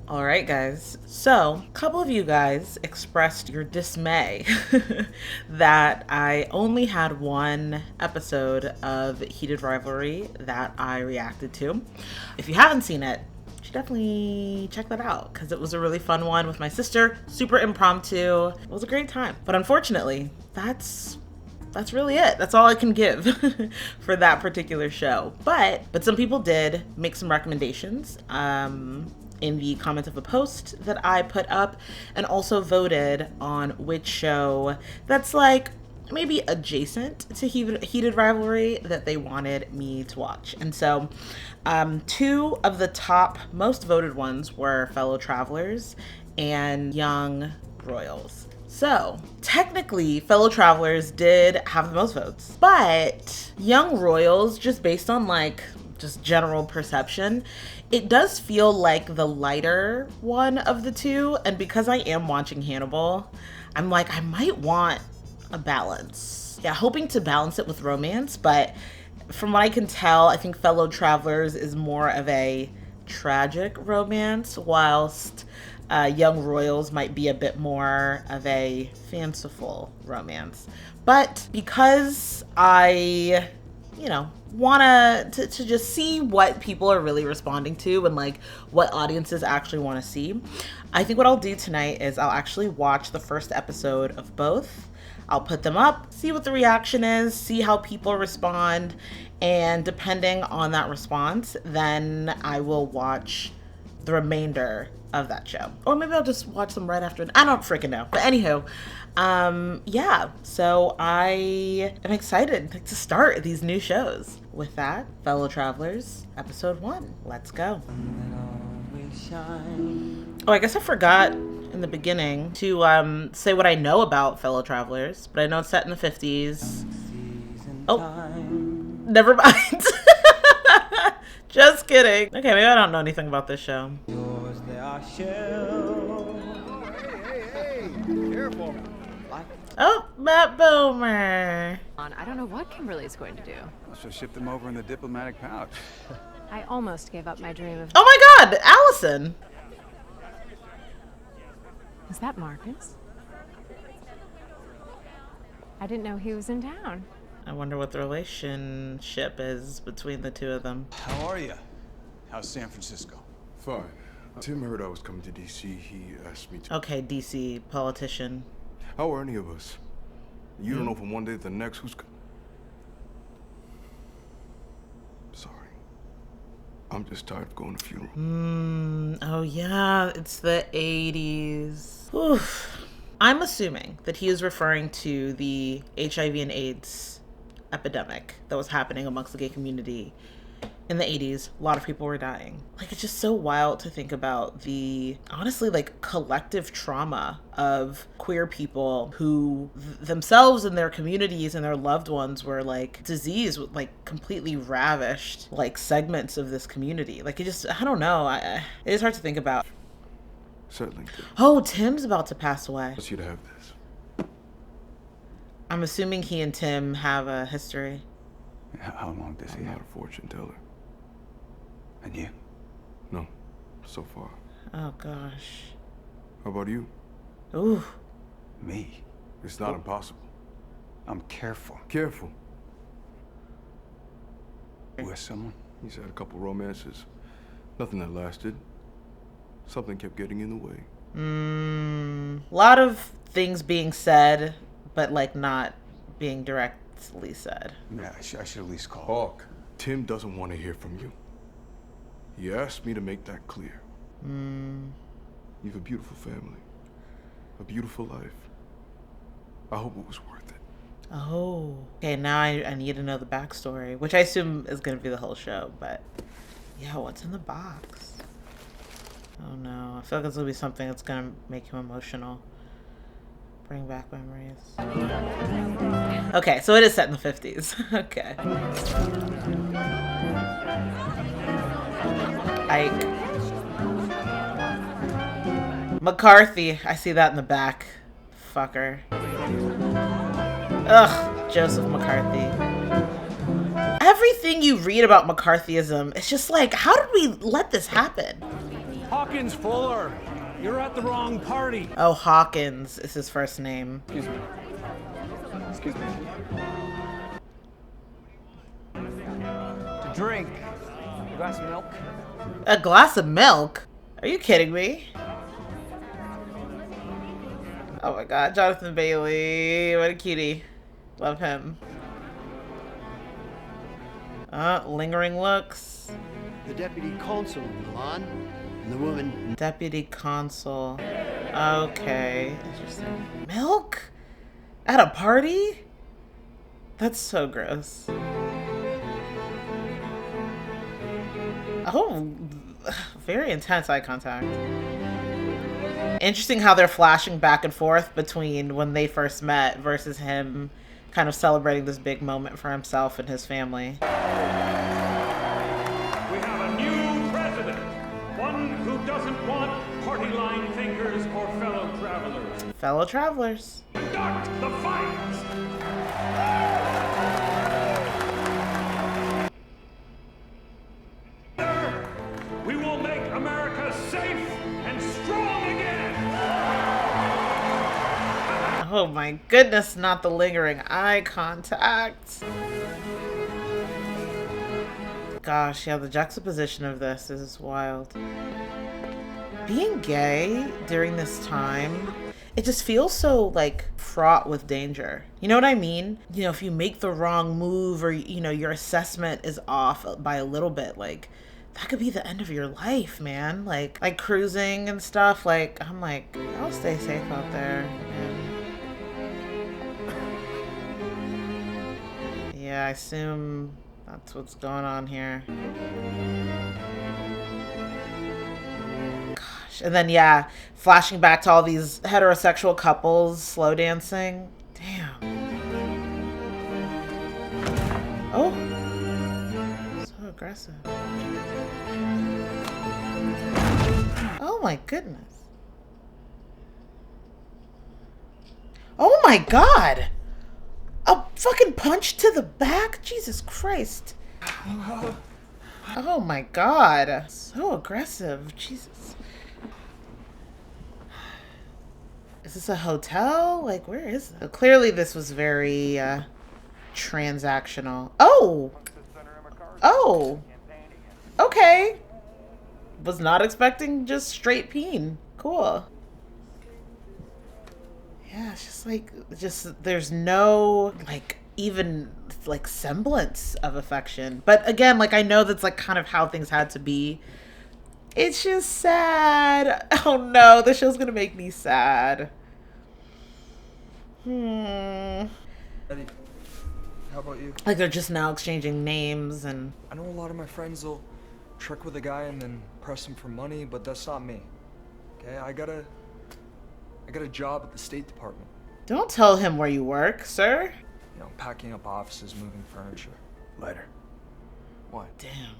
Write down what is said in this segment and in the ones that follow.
All right, guys. So, a couple of you guys expressed your dismay that I only had one episode of Heated Rivalry that I reacted to. If you haven't seen it, you should definitely check that out because it was a really fun one with my sister. Super impromptu. It was a great time. But unfortunately, that's really it. That's all I can give for that particular show. But some people did make some recommendations in the comments of a post that I put up, and also voted on which show that's like maybe adjacent to Heated Rivalry that they wanted me to watch. And so two of the top most voted ones were Fellow Travelers and Young Royals. So, technically, Fellow Travelers did have the most votes, but Young Royals, just based on like just general perception, it does feel like the lighter one of the two. And because I am watching Hannibal, I'm like, I might want a balance. Yeah, hoping to balance it with romance, but from what I can tell, I think Fellow Travelers is more of a tragic romance, whilst Young Royals might be a bit more of a fanciful romance. But because I, want to just see what people are really responding to and like what audiences actually want to see, I think what I'll do tonight is I'll actually watch the first episode of both. I'll put them up, see what the reaction is, see how people respond, and depending on that response, then I will watch the remainder of that show. Or maybe I'll just watch them right after. I don't freaking know. But anywho, yeah. So I am excited to start these new shows. With that, Fellow Travelers, episode 1. Let's go. Oh, I guess I forgot in the beginning to say what I know about Fellow Travelers, but I know it's set in the 50s. Oh, never mind. Just kidding. Okay, maybe I don't know anything about this show. Hey, careful. Oh, Matt Bomer. I don't know what Kimberly's going to do. I should ship them over in the diplomatic pouch. I almost gave up my dream of... Oh my God, Allison. Is that Marcus? I didn't know he was in town. I wonder what the relationship is between the two of them. How are you? How's San Francisco? Fine. Tim heard I was coming to D.C. He asked me to... Okay, DC politician. How are any of us? You don't know from one day to the next who's... Sorry. I'm just tired of going to funerals. Oh yeah, it's the 80s. Oof. I'm assuming that he is referring to the HIV and AIDS epidemic that was happening amongst the gay community in the 80s. A lot of people were dying. Like, it's just so wild to think about the, honestly, like, collective trauma of queer people who themselves and their communities and their loved ones were, like, disease, like, completely ravished, like, segments of this community. Like, it just, I don't know. It is hard to think about. Settling. Oh, Tim's about to pass away. I want you to have this. I'm assuming he and Tim have a history. How long does he I'm have? not a fortune teller. And you? No. So far. Oh, gosh. How about you? Ooh. Me? It's not impossible. I'm careful. Careful. With someone? He's had a couple romances. Nothing that lasted. Something kept getting in the way. A lot of things being said, but like not being directly said. Yeah, I should at least call. Hawk, Tim doesn't want to hear from you. He asked me to make that clear. You have a beautiful family. A beautiful life. I hope it was worth it. Oh. Okay, now I need to know the backstory, which I assume is going to be the whole show, but yeah, what's in the box? Oh no, I feel like it's going to be something that's going to make him emotional. Bring back memories. Okay, so it is set in the 50s. Okay. Ike. McCarthy. I see that in the back. Fucker. Ugh, Joseph McCarthy. Everything you read about McCarthyism, it's just like, how did we let this happen? Hawkins Fuller, you're at the wrong party. Oh, Hawkins is his first name. Excuse me. Excuse me. To drink. A glass of milk? A glass of milk? Are you kidding me? Oh my god, Jonathan Bailey. What a cutie. Love him. Lingering looks. The deputy consul in Milan, and the woman. Deputy consul. Okay. Interesting. Milk? At a party? That's so gross. Oh, very intense eye contact. Interesting how they're flashing back and forth between when they first met versus him kind of celebrating this big moment for himself and his family. We have a new president. One who doesn't want party line thinkers or fellow travelers. Fellow travelers. Conduct the fight! We will make America safe and strong again! Oh my goodness, not the lingering eye contact. Gosh, yeah, the juxtaposition of this is wild. Being gay during this time, it just feels so like fraught with danger. You know what I mean? You know, if you make the wrong move or, you know, your assessment is off by a little bit, like that could be the end of your life, man. Like cruising and stuff. Like, I'm like, I'll stay safe out there. And yeah, I assume that's what's going on here. Gosh. And then, yeah, flashing back to all these heterosexual couples slow dancing. Damn. Oh. So aggressive. Oh my goodness. Oh my god. A fucking punch to the back? Jesus Christ. Oh my god. So aggressive. Jesus. Is this a hotel? Like, where is it? Clearly this was very transactional. Oh! Oh! Okay. Was not expecting just straight peen. Cool. Yeah, it's just like, there's no, like, even, like, semblance of affection. But again, like, I know that's, like, kind of how things had to be. It's just sad. Oh no, the show's gonna make me sad. Eddie, how about you? Like, they're just now exchanging names and... I know a lot of my friends will trick with a guy and then press him for money, but that's not me. Okay, I got a job at the State Department. Don't tell him where you work, sir. You know, packing up offices, moving furniture. Lighter. What? Damn.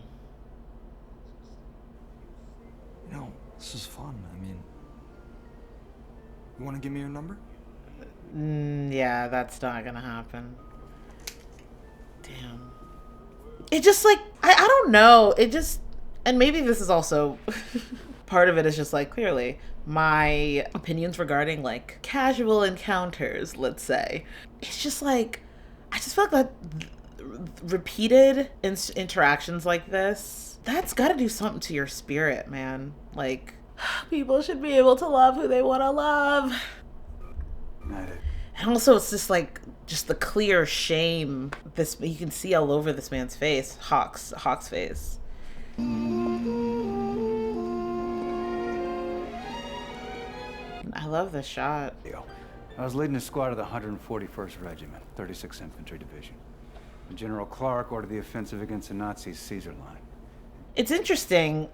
You know, this is fun. I mean, you want to give me your number? Yeah, that's not gonna happen. Damn. It just, like, I don't know. It just, and maybe this is also part of it is just, like, clearly my opinions regarding, like, casual encounters, let's say. It's just, like, I just feel like that repeated interactions like this, that's gotta do something to your spirit, man. Like, people should be able to love who they want to love. And also, it's just like, just the clear shame this you can see all over this man's face, Hawk's face. I love the shot. I was leading a squad of the 141st Regiment, 36th Infantry Division. When General Clark ordered the offensive against the Nazis' Caesar Line. It's interesting.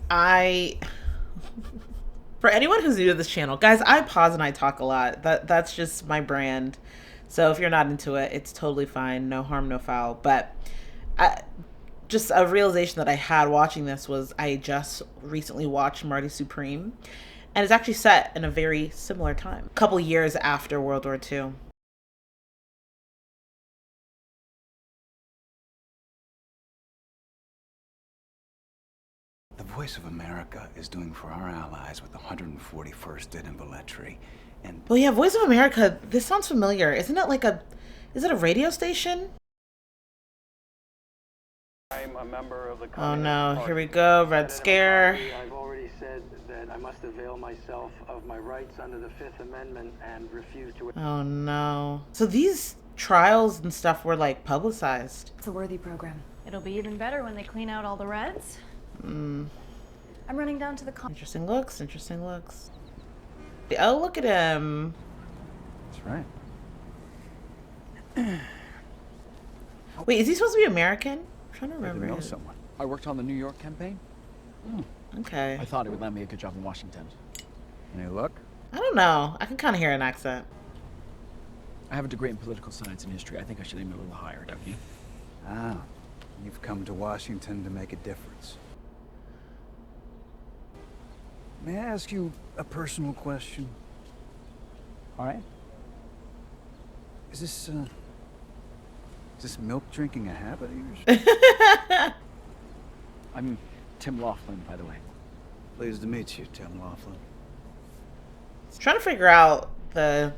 For anyone who's new to this channel, guys, I pause and I talk a lot. That's just my brand. So if you're not into it, it's totally fine. No harm, no foul. But just a realization that I had watching this was I just recently watched Marty Supreme. And it's actually set in a very similar time. A couple years after World War II. The Voice of America is doing for our allies with the 141st did in Velletri. And Well, yeah, Voice of America, this sounds familiar. Isn't it like is it a radio station? I'm a member of the Oh no, here we go, Red Scare. I've already said that I must avail myself of my rights under the Fifth Amendment and refuse to... Oh no. So these trials and stuff were like publicized. It's a worthy program. It'll be even better when they clean out all the reds. I'm running down to the Interesting looks, interesting looks. Oh, look at him. that's right. Wait, is he supposed to be American? I'm trying to Maybe remember. know someone. I worked on the New York campaign. Okay. I thought it would land me a good job in Washington. Any luck? I don't know. I can kind of hear an accent. I have a degree in political science and history. I think I should aim a little higher, don't you? Ah, you've come to Washington to make a difference. May I ask you a personal question? All right. Is this milk drinking a habit of yours? I'm Tim Laughlin, by the way. Pleased to meet you, Tim Laughlin. Trying to figure out the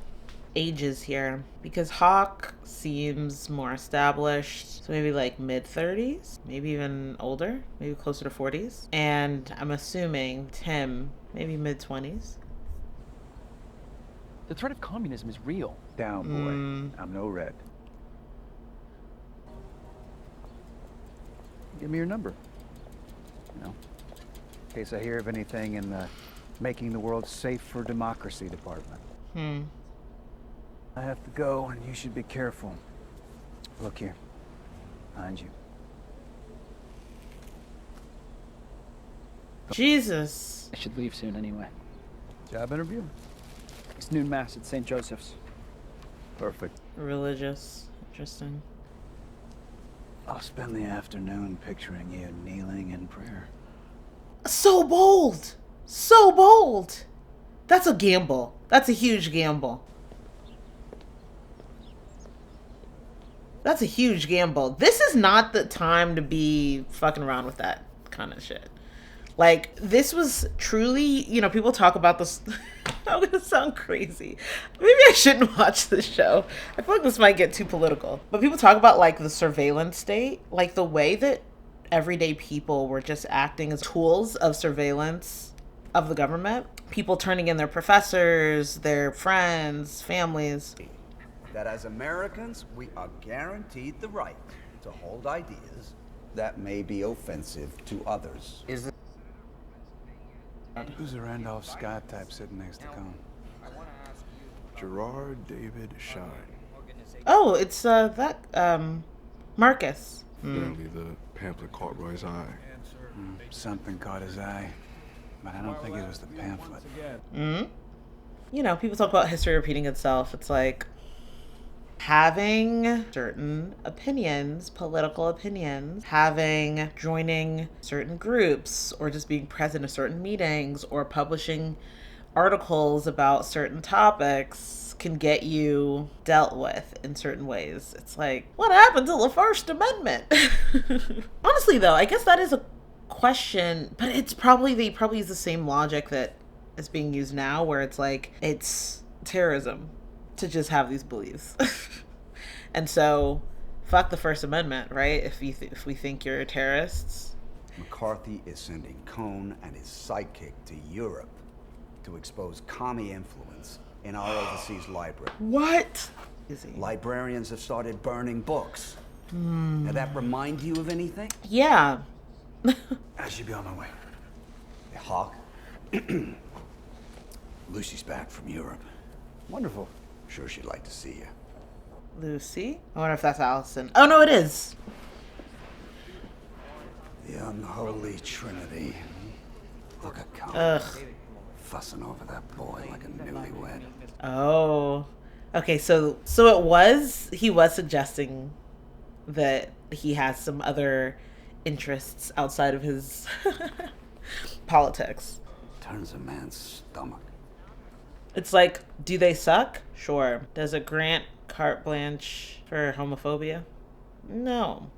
ages here because Hawk seems more established, so maybe like mid-30s, maybe even older, maybe closer to 40s, and I'm assuming Tim maybe mid-20s. The threat of communism is real. Down, boy. I'm no red. Give me your number. You know, in case I hear of anything in the making the world safe for democracy department. I have to go, and you should be careful. Look here. Behind you. Jesus. I should leave soon anyway. Job interview? It's noon mass at St. Joseph's. Perfect. Religious. Interesting. I'll spend the afternoon picturing you kneeling in prayer. So bold. So bold. That's a gamble. That's a huge gamble. That's a huge gamble. This is not the time to be fucking around with that kind of shit. Like, this was truly, you know, people talk about this. I'm gonna sound crazy. Maybe I shouldn't watch this show. I feel like this might get too political. But people talk about, like, the surveillance state. Like, the way that everyday people were just acting as tools of surveillance of the government. People turning in their professors, their friends, families. That as Americans, we are guaranteed the right to hold ideas that may be offensive to others. Who's the Randolph Scott type sitting next to Cone? Gerard David Shine. Oh, it's Marcus. Apparently the pamphlet caught Roy's eye. Something caught his eye, but I don't think it was the pamphlet. You know, people talk about history repeating itself. It's like having certain opinions, political opinions, joining certain groups, or just being present at certain meetings, or publishing articles about certain topics can get you dealt with in certain ways. It's like, what happened to the First Amendment? Honestly, though, I guess that is a question, but they probably use the same logic that is being used now, where it's like, it's terrorism to just have these beliefs. And so fuck the First Amendment, right? If we think you're terrorists. McCarthy is sending Cone and his sidekick to Europe to expose commie influence in our overseas library. What? Librarians have started burning books. Now that remind you of anything? Yeah. I should be on my way. Hey, Hawk. Lucy's back from Europe. Wonderful. Sure she'd like to see you. Lucy? I wonder if that's Allison. Oh, no, it is. The unholy trinity. Look at Cone. Ugh. Fussing over that boy like a newlywed. Oh. Okay, so he was suggesting that he has some other interests outside of his politics. Turns a man's stomach. It's like, do they suck? Sure. Does it grant carte blanche for homophobia? No.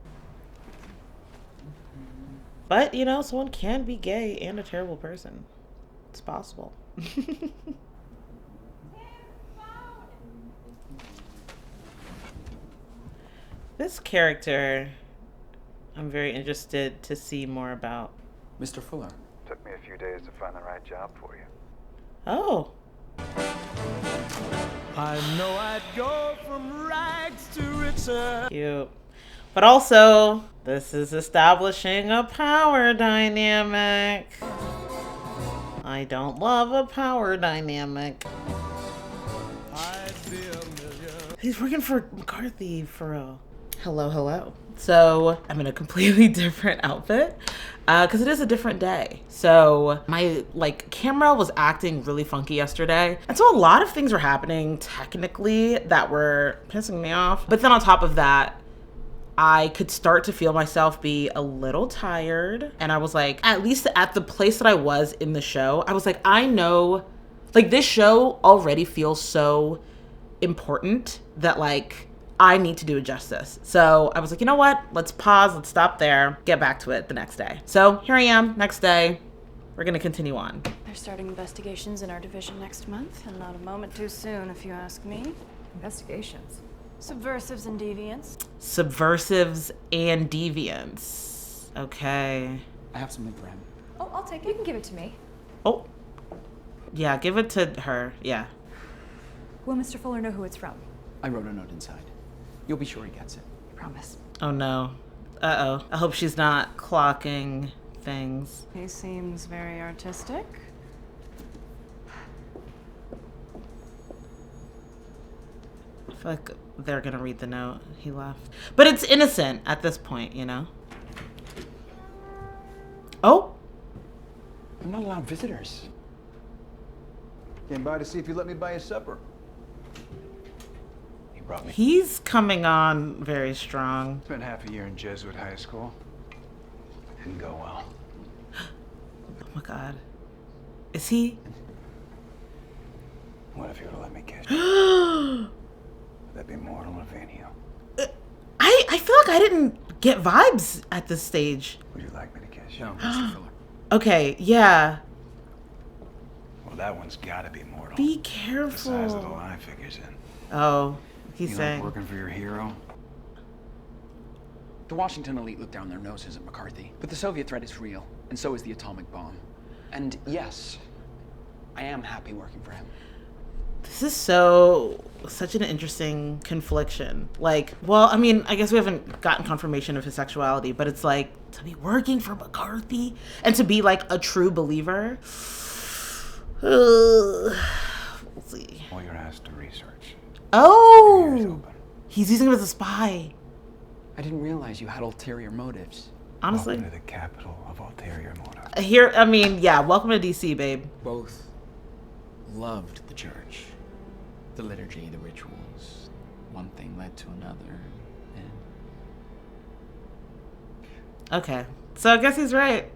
But, you know, someone can be gay and a terrible person. It's possible. This character, I'm very interested to see more about. Mr. Fuller. Took me a few days to find the right job for you. Oh. I know I'd go from rags to riches. Cute. But also, this is establishing a power dynamic. I don't love a power dynamic. He's working for McCarthy, for real. Hello, hello. So I'm in a completely different outfit because it is a different day. So my camera was acting really funky yesterday. And so a lot of things were happening technically that were pissing me off. But then on top of that, I could start to feel myself be a little tired. And I was like, at least at the place that I was in the show, I was like, I know, this show already feels so important that I need to do it justice. So I was like, you know what? Let's pause, let's stop there, get back to it the next day. So here I am, next day. We're gonna continue on. They're starting investigations in our division next month, and not a moment too soon, if you ask me. Investigations? Subversives and deviants. Subversives and deviants. Okay. I have something for him. Oh, I'll take it. You can give it to me. Oh. Yeah, give it to her. Yeah. Will Mr. Fuller know who it's from? I wrote a note inside. You'll be sure he gets it. Promise. Oh no. Uh-oh. I hope she's not clocking things. He seems very artistic. I feel like they're gonna read the note. He left. But it's innocent at this point, you know? Oh! I'm not allowed visitors. Came by to see if you let me buy you supper. He brought me. He's coming on very strong. Spent half a year in Jesuit high school. Didn't go well. Oh my god. Is he? What if you were to let me kiss you? Would that be mortal or venial? I feel like I didn't get vibes at this stage. Would you like me to kiss you? No, Mr. Fuller. Okay, yeah. Well, that one's gotta be mortal. Be The careful. size of the line figures in. Oh, he's You saying. like working for your hero? The Washington elite look down their noses at McCarthy, but the Soviet threat is real, and so is the atomic bomb. And yes, I am happy working for him. This is such an interesting confliction. Well, I mean, I guess we haven't gotten confirmation of his sexuality, but it's to be working for McCarthy and to be a true believer. We'll see. Well, you're asked to research. Oh! He's using him as a spy. I didn't realize you had ulterior motives. Honestly. Welcome to the capital of ulterior motives. Here, I mean, yeah, welcome to DC, babe. Both loved the church, the liturgy, the rituals. One thing led to another, and... Okay, so I guess he's right.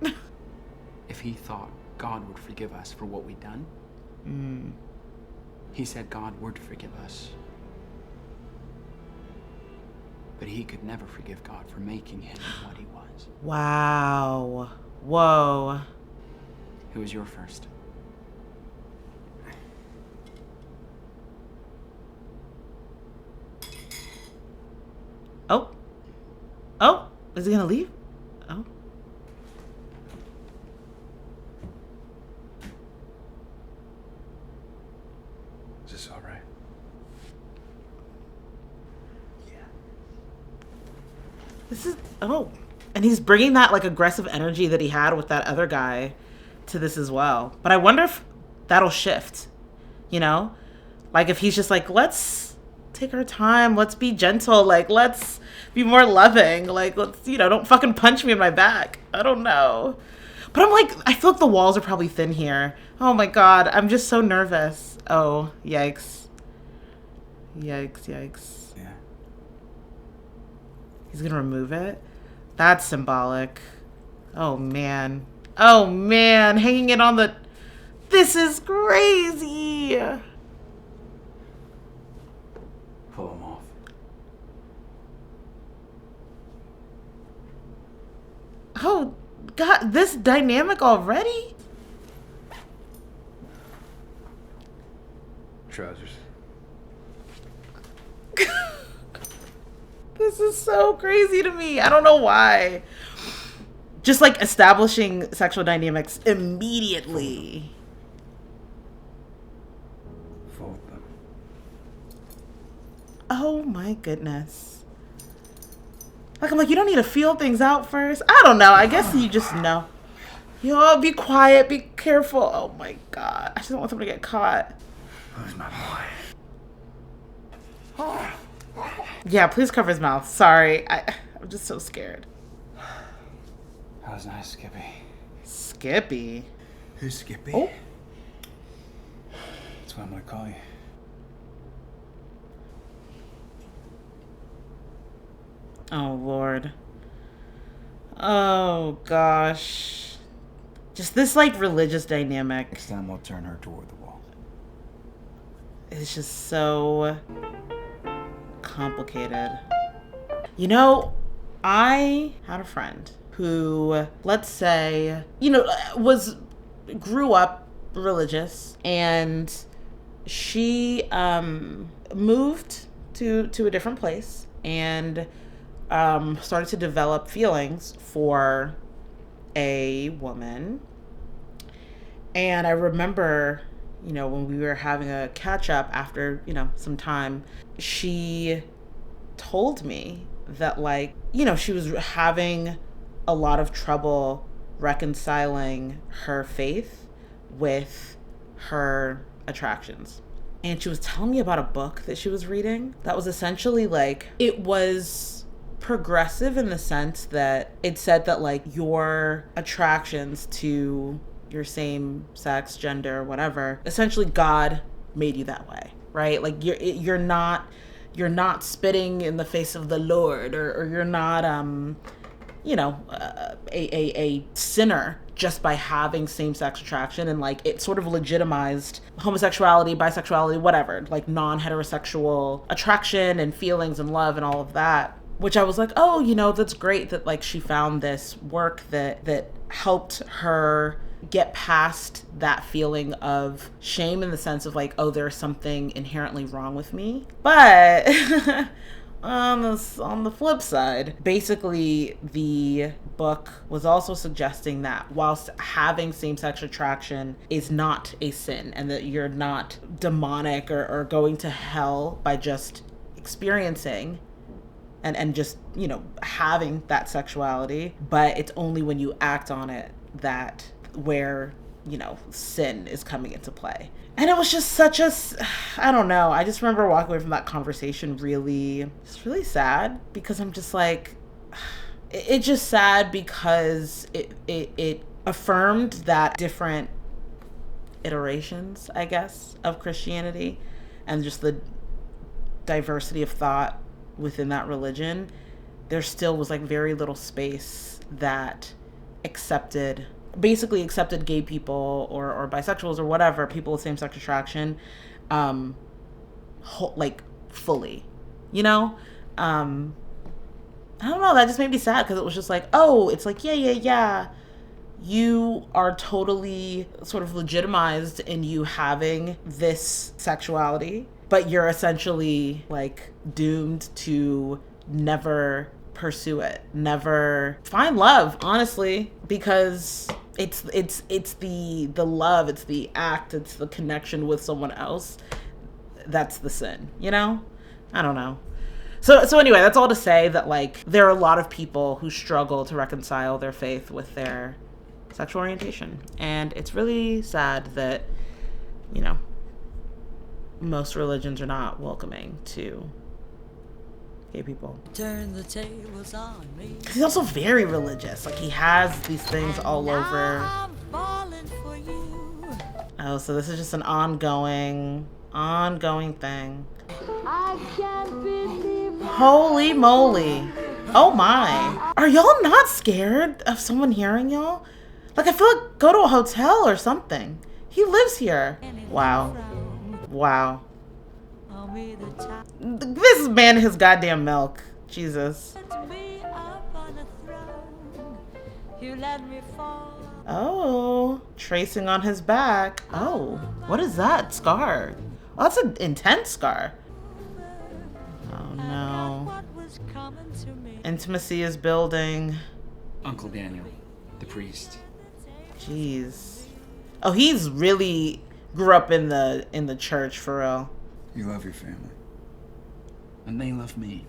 If he thought God would forgive us for what we'd done, he said God would forgive us. But he could never forgive God for making him what he was. Wow. Whoa. Who was your first? Oh. Oh, is he gonna leave? Oh. Is this all right? This is, oh. And he's bringing that aggressive energy that he had with that other guy to this as well. But I wonder if that'll shift, you know? If he's just let's take our time. Let's be gentle. Let's be more loving. Let's, don't fucking punch me in my back. I don't know. But I'm I feel like the walls are probably thin here. Oh my God. I'm just so nervous. Oh, yikes. Yikes, yikes. Yeah. He's gonna remove it? That's symbolic. Oh man. Oh man, hanging it on the... This is crazy! Pull them off. Oh, God, this dynamic already? Trousers. This is so crazy to me. I don't know why. Just like establishing sexual dynamics immediately. Fold them. Oh my goodness. Like, I'm like, you don't need to feel things out first. I don't know. I guess you just know. Yo, be quiet. Be careful. Oh my God. I just don't want someone to get caught. Who's my boy? Yeah, please cover his mouth. Sorry. I'm just so scared. That was nice, Skippy. Skippy? Who's Skippy? Oh. That's what I'm gonna call you. Oh, Lord. Oh, gosh. Just this, like, religious dynamic. Next time we'll turn her toward the wall. It's just so complicated. You know, I had a friend who, let's say, you know, grew up religious, and she moved to a different place and started to develop feelings for a woman. And I remember, you know, when we were having a catch up after, you know, some time, she told me that, like, you know, she was having a lot of trouble reconciling her faith with her attractions. And she was telling me about a book that she was reading that was essentially like, it was progressive in the sense that it said that, like, your attractions to your same sex, gender, whatever, essentially God made you that way, right? Like, you're not spitting in the face of the Lord, or you're not you know, a sinner just by having same-sex attraction. And, like, it sort of legitimized homosexuality, bisexuality, whatever, like non-heterosexual attraction and feelings and love and all of that. Which I was like, oh, you know, that's great that, like, she found this work that helped her get past that feeling of shame in the sense of, like, oh, there's something inherently wrong with me. But on the flip side, basically the book was also suggesting that whilst having same-sex attraction is not a sin, and that you're not demonic or going to hell by just experiencing and just, you know, having that sexuality, but it's only when you act on it that where, you know, sin is coming into play. And it was just such a, I don't know, I just remember walking away from that conversation really sad, because I'm just like, it's just sad because it affirmed that different iterations, I guess, of Christianity and just the diversity of thought within that religion, there still was, like, very little space that basically accepted gay people or bisexuals or whatever, people with same-sex attraction, like, fully, you know? I don't know, that just made me sad, because it was just like, oh, it's like, yeah, you are totally sort of legitimized in you having this sexuality, but you're essentially, like, doomed to never pursue it, never find love, honestly, because it's the love, it's the act, it's the connection with someone else that's the sin, you know? I don't know. So anyway, that's all to say that, like, there are a lot of people who struggle to reconcile their faith with their sexual orientation, and it's really sad that, you know, most religions are not welcoming to gay people. Turn the tables on me. He's also very religious. Like, he has these things all over. I'm falling for you. Oh, so this is just an ongoing thing. I can't believe. Holy moly. Oh my. Are y'all not scared of someone hearing y'all? Like, I feel like go to a hotel or something. He lives here. Wow. This man and his goddamn milk. Jesus. You let me fall. Oh, tracing on his back. Oh, what is that scar? Oh, that's an intense scar. Oh no. Intimacy is building. Uncle Daniel, the priest. Jeez. Oh, he's really grew up in the church for real. You love your family. And they love me.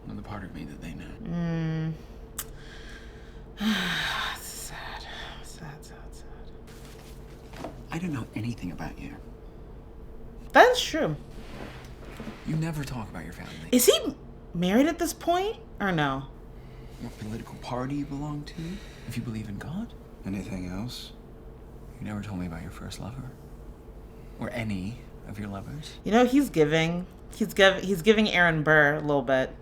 Another part of me that they know. Sad. I don't know anything about you. That's true. You never talk about your family. Is he married at this point or no? What political party you belong to? If you believe in God? Anything else? You never told me about your first lover. Or any of your lovers. You know, he's giving Aaron Burr a little bit.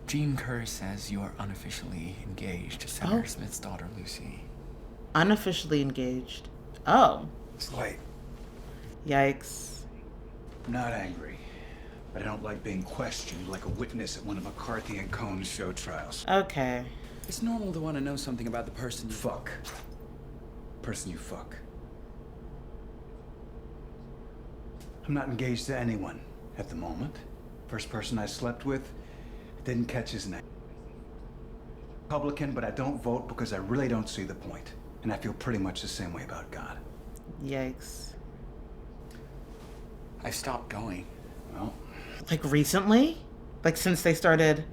Jean Kerr says you are unofficially engaged to Senator Smith's daughter, Lucy. Unofficially engaged. Oh. It's late. Yikes. I'm not angry, but I don't like being questioned like a witness at one of McCarthy and Cohn's show trials. Okay. It's normal to want to know something about the person you fuck. Person you fuck. I'm not engaged to anyone at the moment. First person I slept with, didn't catch his name. Republican, but I don't vote because I really don't see the point. And I feel pretty much the same way about God. Yikes. I've stopped going. Well, like recently? Like since they started?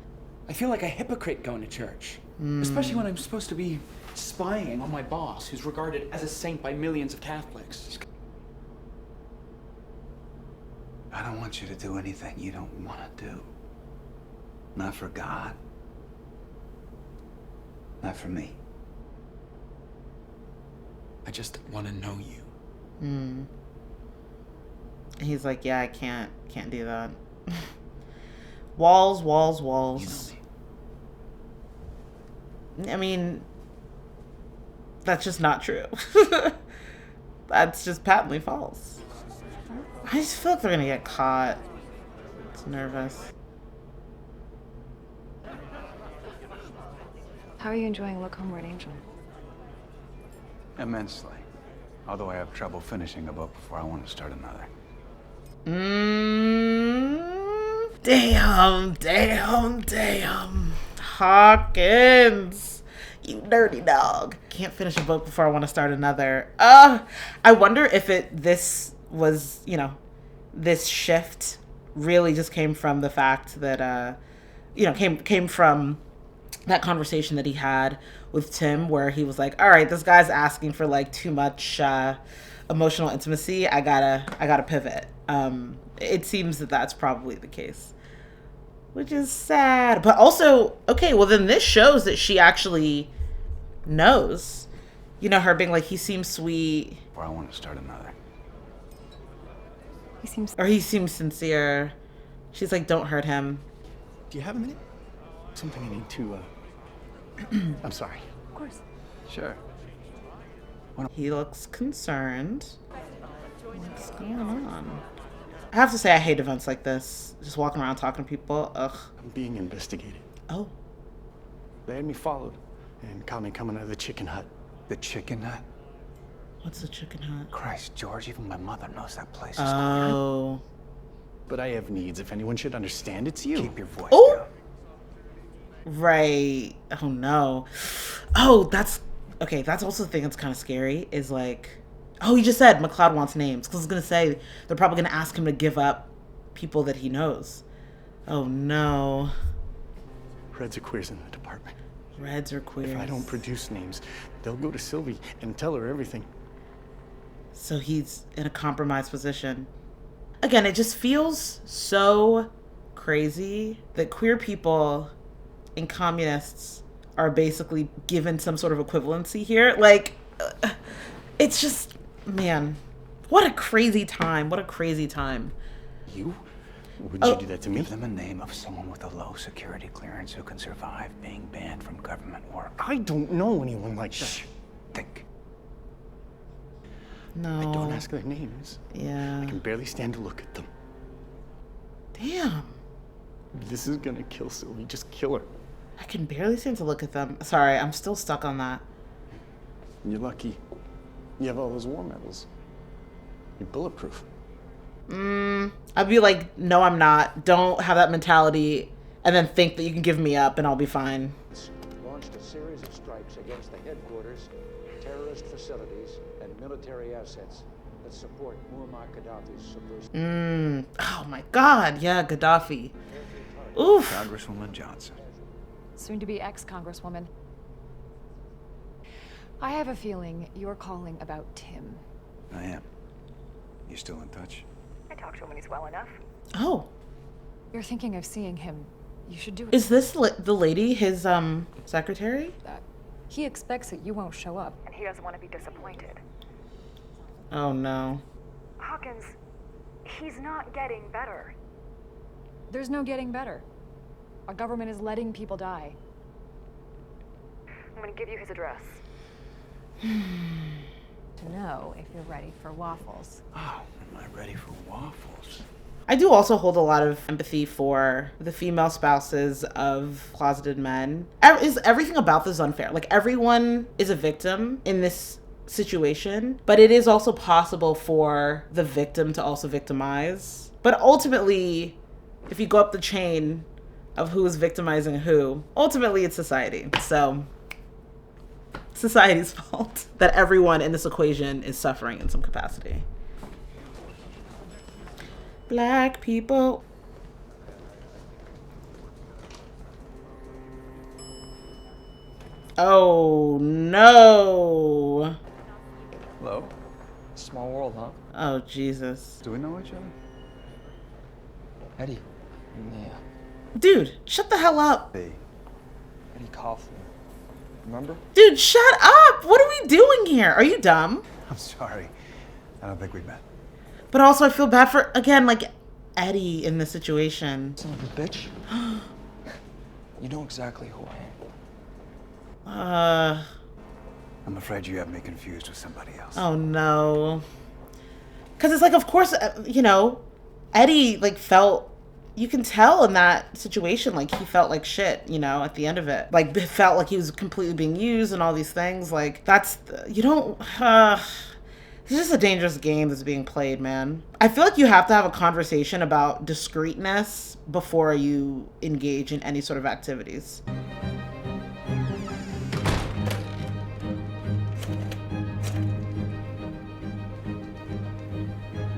I feel like a hypocrite going to church. Especially when I'm supposed to be spying on my boss, who's regarded as a saint by millions of Catholics. I don't want you to do anything you don't want to do. Not for God. Not for me. I just want to know you. And he's like, yeah, I can't do that. Walls. You know me. I mean, that's just not true. That's just patently false. I just feel like they're gonna get caught. It's nervous. How are you enjoying Look Homeward, Angel? Immensely. Although I have trouble finishing a book before I want to start another. Damn. Hawkins, you dirty dog. Can't finish a book before I want to start another. I wonder if this was, this shift really just came from the fact that, came from that conversation that he had with Tim, where he was like, all right, this guy's asking for like too much emotional intimacy. I gotta pivot. It seems that that's probably the case, which is sad. But also, okay, well then this shows that she actually knows, her being like, he seems sweet. Or I want to start another. He seems sincere. She's like, don't hurt him. Do you have a minute? Something I need to, I'm sorry. Of course. Sure. He looks concerned. What's going on? I have to say, I hate events like this. Just walking around talking to people. Ugh. I'm being investigated. Oh. They had me followed and caught me coming out of the chicken hut. The chicken hut? What's the chicken hut? Christ, George, even my mother knows that place. Oh. But I have needs. If anyone should understand, it's you. Keep your voice down. Right. Oh, no. Oh, that's also the thing that's kind of scary is like, oh, he just said McLeod wants names. Because I was going to say, they're probably going to ask him to give up people that he knows. Oh, no. Reds are queers in the department. Reds are queers. If I don't produce names, they'll go to Sylvie and tell her everything. So he's in a compromised position. Again, it just feels so crazy that queer people and communists are basically given some sort of equivalency here. Like, it's just, man, what a crazy time. What a crazy time. You? Would you do that to me? Give them a name of someone with a low security clearance who can survive being banned from government work. I don't know anyone like that. Shh. Think. No. I don't ask their names. Yeah. I can barely stand to look at them. Damn. This is gonna kill Sylvie. Just kill her. I can barely seem to look at them. Sorry, I'm still stuck on that. You're lucky. You have all those war medals. You're bulletproof. I'd be like, no, I'm not. Don't have that mentality and then think that you can give me up and I'll be fine. Launched a series of strikes against the headquarters, terrorist facilities, and military assets that support Muammar Gaddafi's subversive. Oh my God. Yeah, Gaddafi. Oof. Congresswoman Johnson. Soon to be ex-Congresswoman. I have a feeling you're calling about Tim. I am. You still in touch? I talked to him when he's well enough. Oh. You're thinking of seeing him. You should do it. Is this the lady, his secretary? He expects that you won't show up, and he doesn't want to be disappointed. Oh no. Hawkins, he's not getting better. There's no getting better. Our government is letting people die. I'm gonna give you his address. To know if you're ready for waffles. Oh, am I ready for waffles? I do also hold a lot of empathy for the female spouses of closeted men. Everything about this is unfair. Like, everyone is a victim in this situation, but it is also possible for the victim to also victimize. But ultimately, if you go up the chain of who is victimizing who, ultimately it's society. So, society's fault that everyone in this equation is suffering in some capacity. Black people. Oh no. Hello? Small world, huh? Oh Jesus. Do we know each other? Eddie. Yeah. Dude, shut the hell up. Eddie Coughlin. Remember? Dude, shut up! What are we doing here? Are you dumb? I'm sorry. I don't think we met. But also I feel bad for, again, like, Eddie in this situation. Son of a bitch. You know exactly who I am. I'm afraid you have me confused with somebody else. Oh no. Because it's like, of course, you know, Eddie, like, felt, you can tell in that situation, like, he felt like shit, you know, at the end of it. Like, it felt like he was completely being used and all these things. Like, that's, you don't, it's just a dangerous game that's being played, man. I feel like you have to have a conversation about discreetness before you engage in any sort of activities.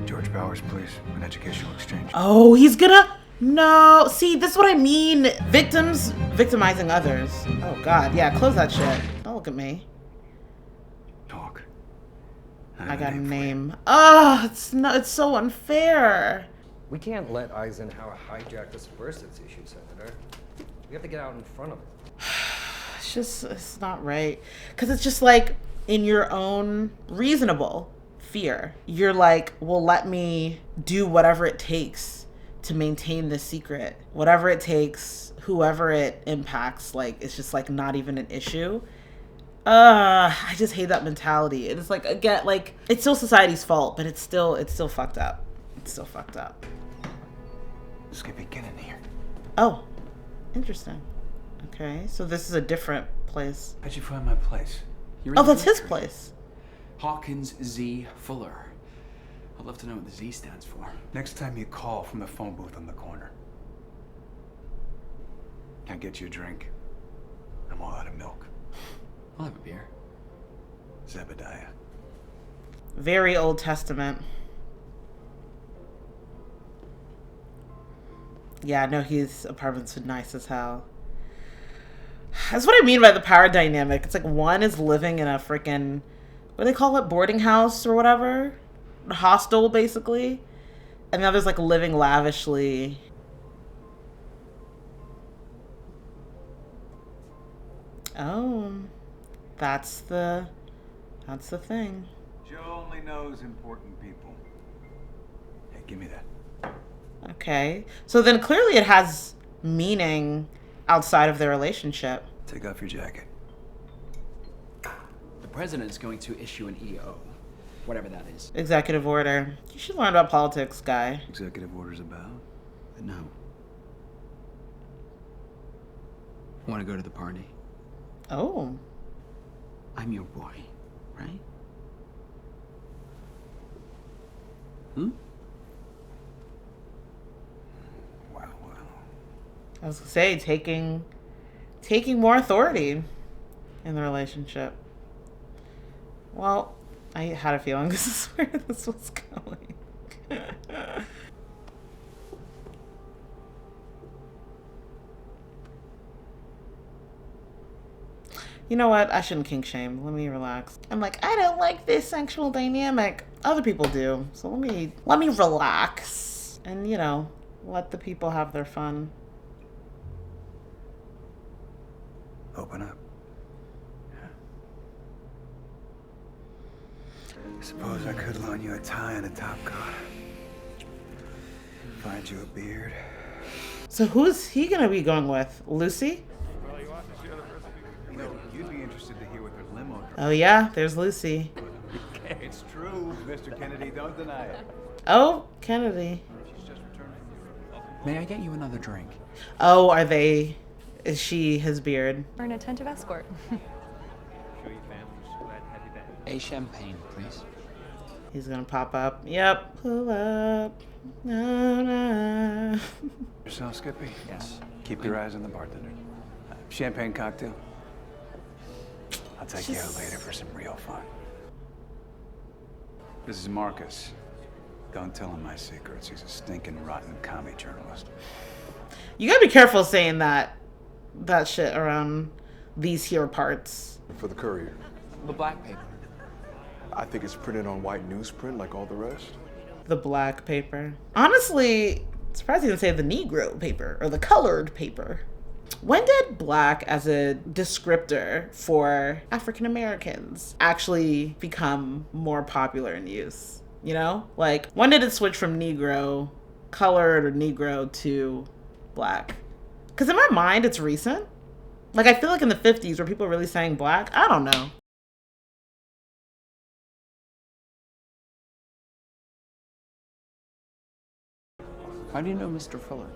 George Powers, please. An educational exchange. Oh, he's gonna... No. See, this is what I mean. Victims victimizing others. Oh, God. Yeah, close that shit. Don't look at me. Talk. I got a name. Oh, it's so unfair. We can't let Eisenhower hijack the subversives issue, Senator. We have to get out in front of it. It's not right. Because it's just like, in your own reasonable fear, you're like, well, let me do whatever it takes to maintain this secret. Whatever it takes, whoever it impacts, like, it's just like not even an issue. I just hate that mentality. It's like, again, like, it's still society's fault, but it's still fucked up. It's still fucked up. Skippy, get in here. Oh, interesting. Okay, so this is a different place. How'd you find my place? Oh, that's his place. Hawkins Z. Fuller. I'd love to know what the Z stands for. Next time you call from the phone booth on the corner. Can't get you a drink. I'm all out of milk. I'll have a beer. Zebediah. Very Old Testament. Yeah, no, his apartment's nice as hell. That's what I mean by the power dynamic. It's like one is living in a freaking, what do they call it? Boarding house or whatever? Hostel, basically. And the other's like living lavishly. Oh, that's the thing. Joe only knows important people. Hey, give me that. Okay. So then clearly it has meaning outside of their relationship. Take off your jacket. The president is going to issue an EO. Whatever that is. Executive order. You should learn about politics, guy. Executive order's about? No. Want to go to the party? Oh. I'm your boy, right? Hmm? Wow. I was gonna say, taking more authority in the relationship. Well, I had a feeling this is where this was going. You know what? I shouldn't kink shame. Let me relax. I'm like, I don't like this sexual dynamic. Other people do. So let me relax and, you know, let the people have their fun. Open up. I suppose I could loan you a tie and a top coat. Find you a beard. So who's he gonna be going with? Lucy? You know, you'd be interested to hear what their limo driver. Oh yeah, there's Lucy. It's true, Mr. Kennedy. Don't deny it. Oh, Kennedy. May I get you another drink? Oh, is she his beard? Or an attentive escort. A champagne, please. He's gonna pop up. Yep. Pull up. No, no. Yourself, Skippy? Yes. Keep your eyes on the bartender. Champagne cocktail. I'll take you out later for some real fun. This is Marcus. Don't tell him my secrets. He's a stinking, rotten commie journalist. You gotta be careful saying that shit around these here parts. For the Courier. The black paper. I think it's printed on white newsprint like all the rest. The black paper. Honestly, surprised you didn't say the Negro paper or the colored paper. When did black as a descriptor for African Americans actually become more popular in use? You know? Like, when did it switch from Negro, colored or Negro to black? Because in my mind, it's recent. Like, I feel like in the 50s, were people really saying black? I don't know. How do you know Mr. Fuller?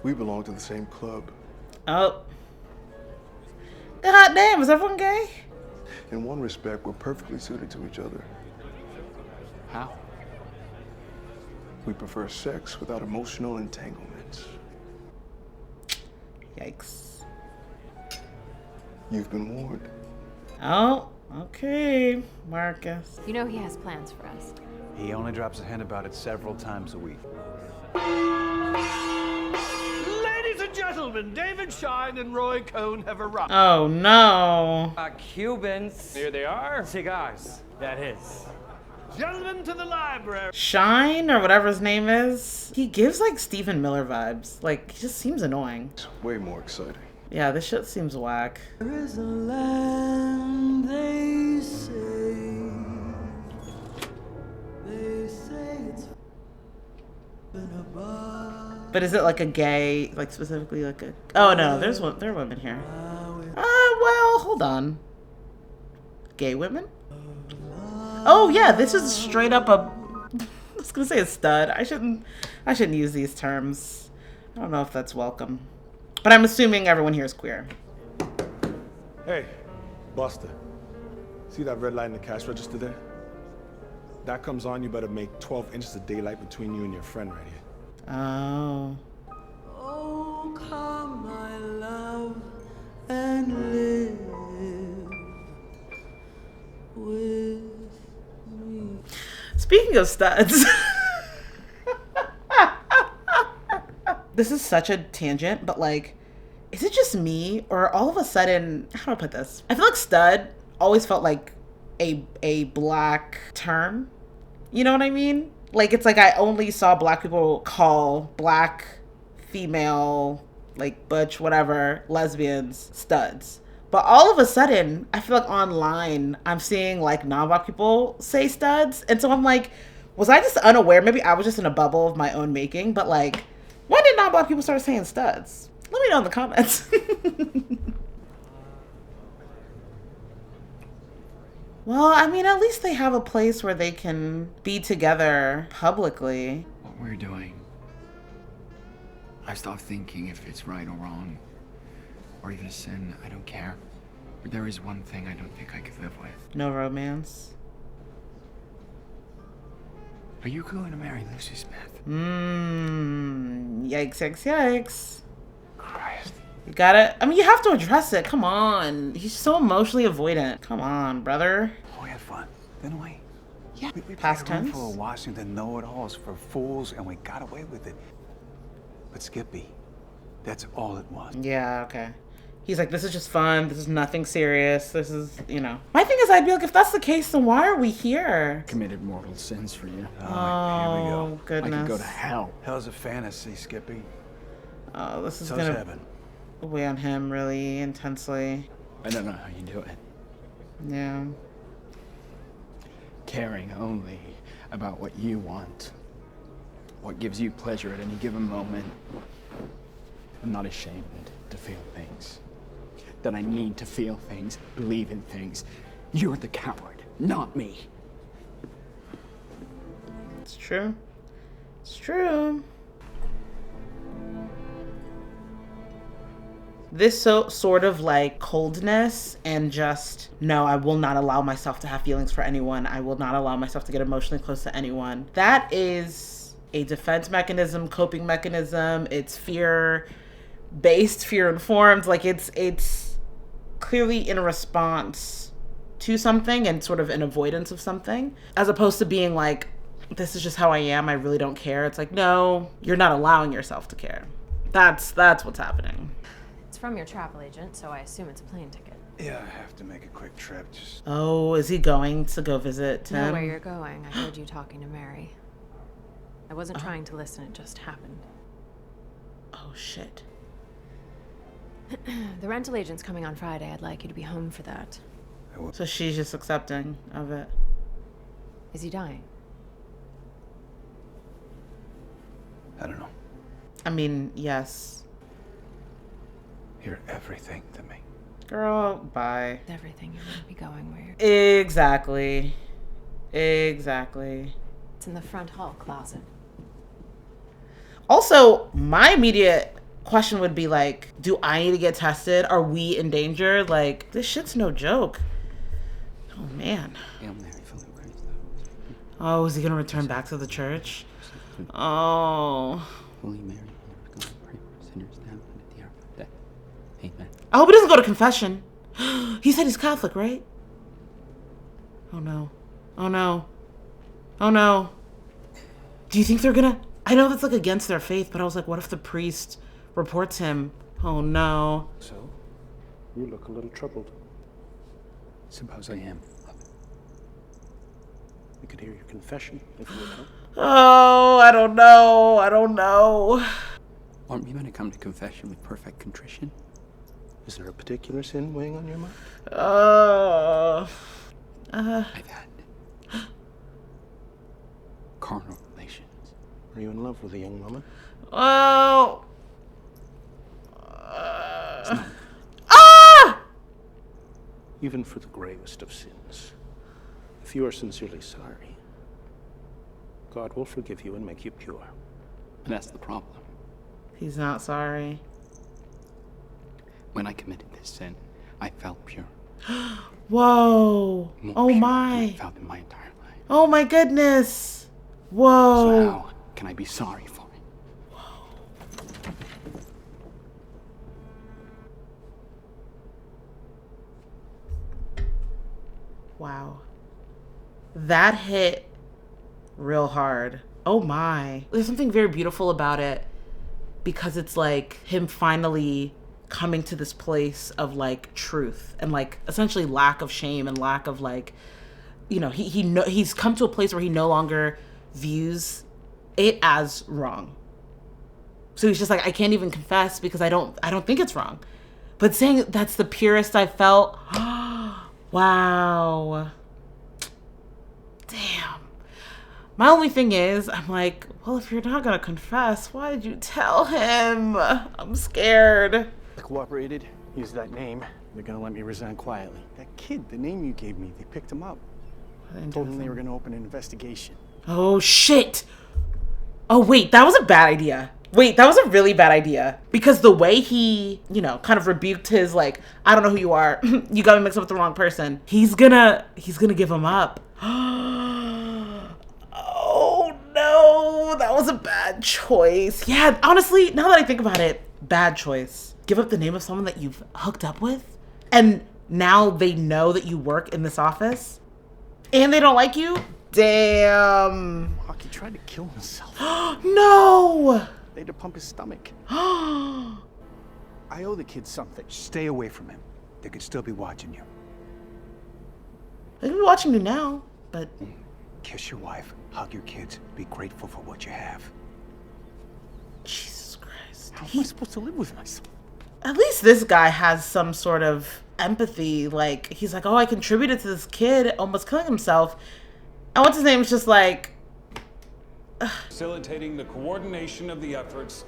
We belong to the same club. Oh. God damn, is everyone gay? In one respect, we're perfectly suited to each other. How? We prefer sex without emotional entanglements. Yikes. You've been warned. Oh, okay, Marcus. You know he has plans for us. He only drops a hint about it several times a week. Ladies and gentlemen, David Shine and Roy Cohn have arrived. Oh no. Cubans. Here they are. Cigars. That is. Gentlemen to the library. Shine, or whatever his name is. He gives like Stephen Miller vibes. Like, he just seems annoying. It's way more exciting. Yeah, this shit seems whack. There is a land, they say it's been above. But is it like a gay, like specifically like a... Oh no, there are women here. Well, hold on. Gay women? Oh yeah, this is straight up a... I was gonna say a stud. I shouldn't use these terms. I don't know if that's welcome. But I'm assuming everyone here is queer. Hey, Buster. See that red light in the cash register there? That comes on, you better make 12 inches of daylight between you and your friend right here. Oh. Oh, come, my love, and live with me. Speaking of studs. This is such a tangent, but like, is it just me, or all of a sudden, how do I put this? I feel like stud always felt like a black term. You know what I mean? Like, it's like I only saw black people call black female, like butch, whatever, lesbians, studs. But all of a sudden, I feel like online, I'm seeing like non-black people say studs. And so I'm like, was I just unaware? Maybe I was just in a bubble of my own making, but like, when did non-black people start saying studs? Let me know in the comments. Well, I mean, at least they have a place where they can be together publicly. What we're doing I've stopped thinking if it's right or wrong, or even a sin. I don't care. But there is one thing I don't think I could live with. No romance. Are you going to marry Lucy Smith? Yikes, yikes, yikes. Christ. You gotta, I mean, you have to address it. Come on. He's so emotionally avoidant. Come on, brother. Oh, we had fun, didn't we? Yeah. We Past played a room tense. full of Washington know-it-alls for fools, and we got away with it. But Skippy, that's all it was. Yeah, okay. He's like, this is just fun. This is nothing serious. This is, you know. My thing is, I'd be like, if that's the case, then why are we here? Committed mortal sins for you. Oh, here we go. Goodness. I could go to hell. Hell's a fantasy, Skippy. Oh, this is So's gonna heaven. weigh on him really intensely. I don't know how you do it. Yeah. Caring only about what you want. What gives you pleasure at any given moment. I'm not ashamed to feel things. That I need to feel things, believe in things. You're the coward, not me. It's true. It's true. This sort of like coldness and just, no, I will not allow myself to have feelings for anyone. I will not allow myself to get emotionally close to anyone. That is a defense mechanism, coping mechanism. It's fear-based, fear-informed. Like it's clearly in response to something and sort of an avoidance of something, as opposed to being like, this is just how I am. I really don't care. It's like, no, you're not allowing yourself to care. That's what's happening. It's from your travel agent, so I assume it's a plane ticket. Yeah, I have to make a quick trip. Just Oh, is he going to go visit Tim? Know where you're going. I heard you talking to Mary. I wasn't trying to listen, it just happened. Oh, shit. The rental agent's coming on Friday. I'd like you to be home for that. So she's just accepting of it. Is he dying? I don't know. I mean, yes. You're everything to me. Girl, bye. Everything. You're gonna be going where you're... Exactly. Exactly. It's in the front hall closet. Also, my immediate question would be like, do I need to get tested? Are we in danger? Like, this shit's no joke. Oh, man. Oh, is he gonna return back to the church? Oh. Holy Mary, pray for sinners now and at the hour of death. Amen. I hope he doesn't go to confession. He said he's Catholic, right? Oh no. Oh no. Oh no. Do you think they're gonna... I know that's like against their faith, but I was like, what if the priest reports him? Oh no. So, you look a little troubled. Suppose I am. We could hear your confession if you would help. Oh, I don't know. I don't know. Want me to come to confession with perfect contrition? Is there a particular sin weighing on your mind? I've had carnal relations. Are you in love with a young woman? Oh. Even for the gravest of sins, if you are sincerely sorry, God will forgive you and make you pure. And that's the problem. He's not sorry. When I committed this sin, I felt pure. Whoa. More Oh pure my. than I felt in my entire life. Oh my goodness. Whoa. So how can I be sorry for it? Wow. That hit real hard. Oh my. There's something very beautiful about it because it's like him finally coming to this place of like truth and like essentially lack of shame and lack of like, you know, he's come to a place where he no longer views it as wrong. So he's just like, I can't even confess because I don't think it's wrong. But saying that's the purest I felt. Wow. Damn. My only thing is, I'm like, well, if you're not gonna confess, why did you tell him? I'm scared. I cooperated, used that name. They're gonna let me resign quietly. That kid, the name you gave me, they picked him up. Told them they were gonna open an investigation. Oh, shit. Oh, wait, that was a bad idea. Wait, that was a really bad idea. Because the way he, you know, kind of rebuked his, like, I don't know who you are. You got me mixed up with the wrong person. He's gonna give him up. Oh no, that was a bad choice. Yeah, honestly, now that I think about it, bad choice. Give up the name of someone that you've hooked up with, and now they know that you work in this office, and they don't like you? Damn. Mark, he tried to kill himself. No! They had to pump his stomach. I owe the kid something. Stay away from him. They could still be watching you. They could be watching you now, but... Kiss your wife, hug your kids, be grateful for what you have. Jesus Christ. How am I supposed to live with myself? At least this guy has some sort of empathy. Like, he's like, oh, I contributed to this kid almost killing himself. And what's his name is just like... Facilitating the coordination of the efforts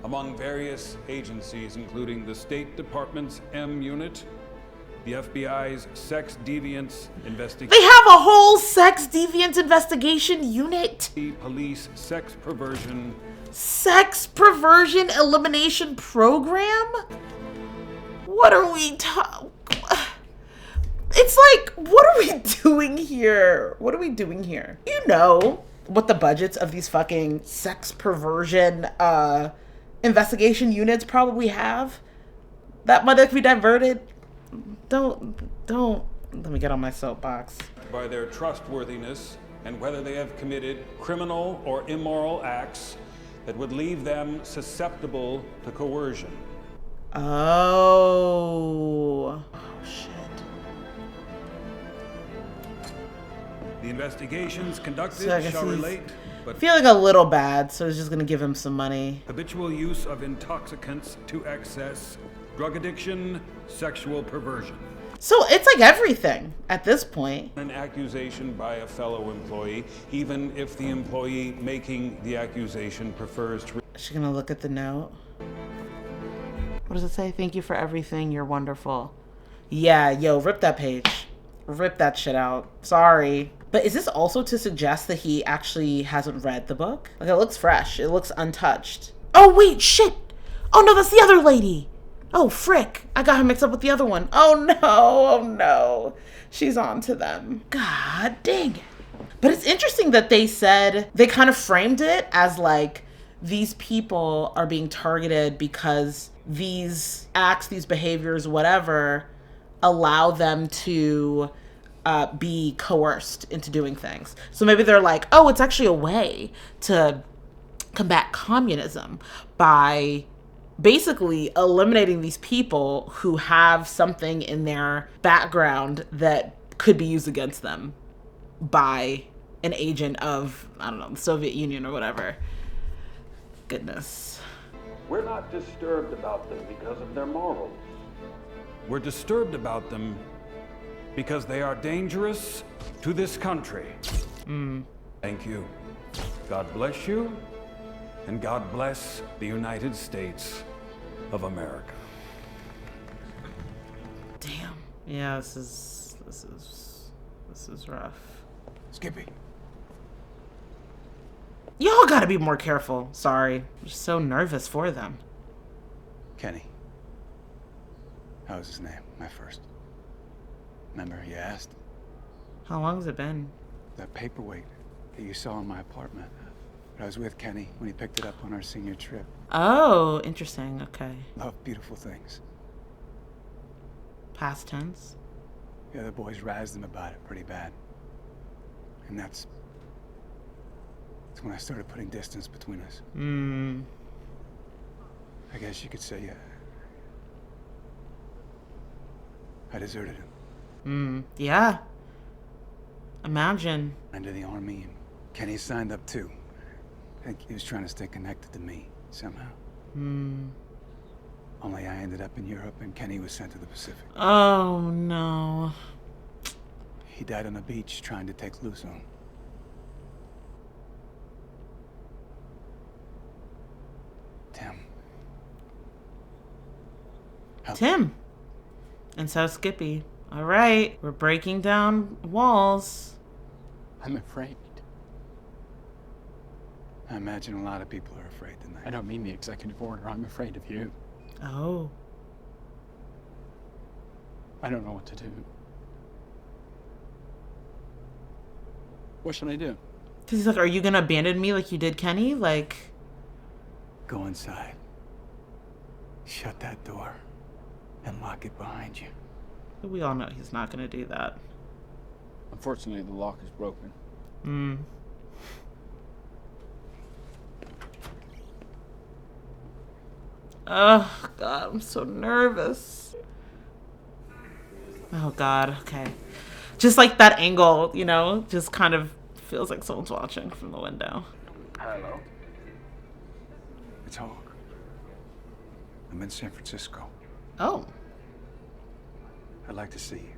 among various agencies, including the State Department's M unit, the FBI's sex deviance investigation. They have a whole sex deviance investigation unit. The police sex perversion Elimination program? What are we It's like, what are we doing here? What are we doing here? You know what the budgets of these fucking sex perversion investigation units probably have? That money could be diverted. Don't let me get on my soapbox. By their trustworthiness and whether they have committed criminal or immoral acts that would leave them susceptible to coercion. Oh shit. The investigations conducted shall relate, but feeling a little bad, so he's just gonna give him some money. Habitual use of intoxicants to excess, drug addiction, sexual perversion. So it's like everything at this point. An accusation by a fellow employee, even if the employee making the accusation prefers to... Is she gonna look at the note? What does it say? Thank you for everything. You're wonderful. Yeah, yo, rip that page. Rip that shit out. Sorry. But is this also to suggest that he actually hasn't read the book? Like, it looks fresh. It looks untouched. Oh, wait, shit. Oh, no, that's the other lady. Oh, frick. I got her mixed up with the other one. Oh, no. Oh, no. She's on to them. God dang it. But it's interesting that they said, they kind of framed it as like, these people are being targeted because these acts, these behaviors, whatever, allow them to be coerced into doing things. So maybe they're like, oh, it's actually a way to combat communism by basically eliminating these people who have something in their background that could be used against them by an agent of, I don't know, the Soviet Union or whatever. Goodness. We're not disturbed about them because of their morals. We're disturbed about them because they are dangerous to this country. Thank you. God bless you, and God bless the United States of America. Damn. Yeah, this is rough. Skippy. Y'all gotta be more careful. Sorry. I'm just so nervous for them. Kenny. How was his name? My first. Remember, you asked? How long has it been? That paperweight that you saw in my apartment. I was with Kenny when he picked it up on our senior trip. Oh, interesting. Okay. Love beautiful things. Past tense? The other boys razzed him about it pretty bad. And that's when I started putting distance between us. I guess you could say, I deserted him. Yeah. Imagine. Into the army, and Kenny signed up too. I think he was trying to stay connected to me somehow. Only I ended up in Europe and Kenny was sent to the Pacific. Oh no. He died on a beach trying to take Luzon. Tim. And so Skippy. All right, we're breaking down walls. I'm afraid. I imagine a lot of people are afraid tonight. I don't mean the executive order. I'm afraid of you. Oh. I don't know what to do. What should I do? Because he's like, are you going to abandon me like you did Kenny? Like... Go inside. Shut that door. And lock it behind you. We all know he's not going to do that. Unfortunately, the lock is broken. Hmm. Oh, God, I'm so nervous. Oh, God, okay. Just like that angle, you know, just kind of feels like someone's watching from the window. Hello? It's Hawk. I'm in San Francisco. Oh. I'd like to see you.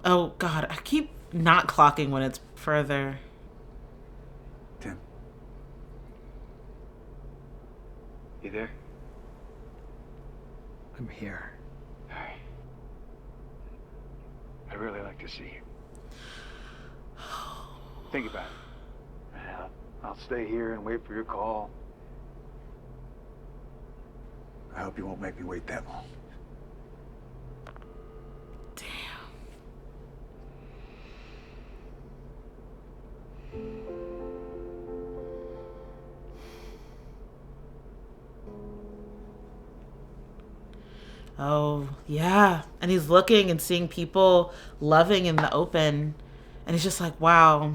Oh, God, I keep not clocking when it's further. Tim. You there? I'm here. Hi. I'd really like to see you. Think about it. I'll stay here and wait for your call. I hope you won't make me wait that long. Oh, yeah. And he's looking and seeing people loving in the open. And he's just like, wow.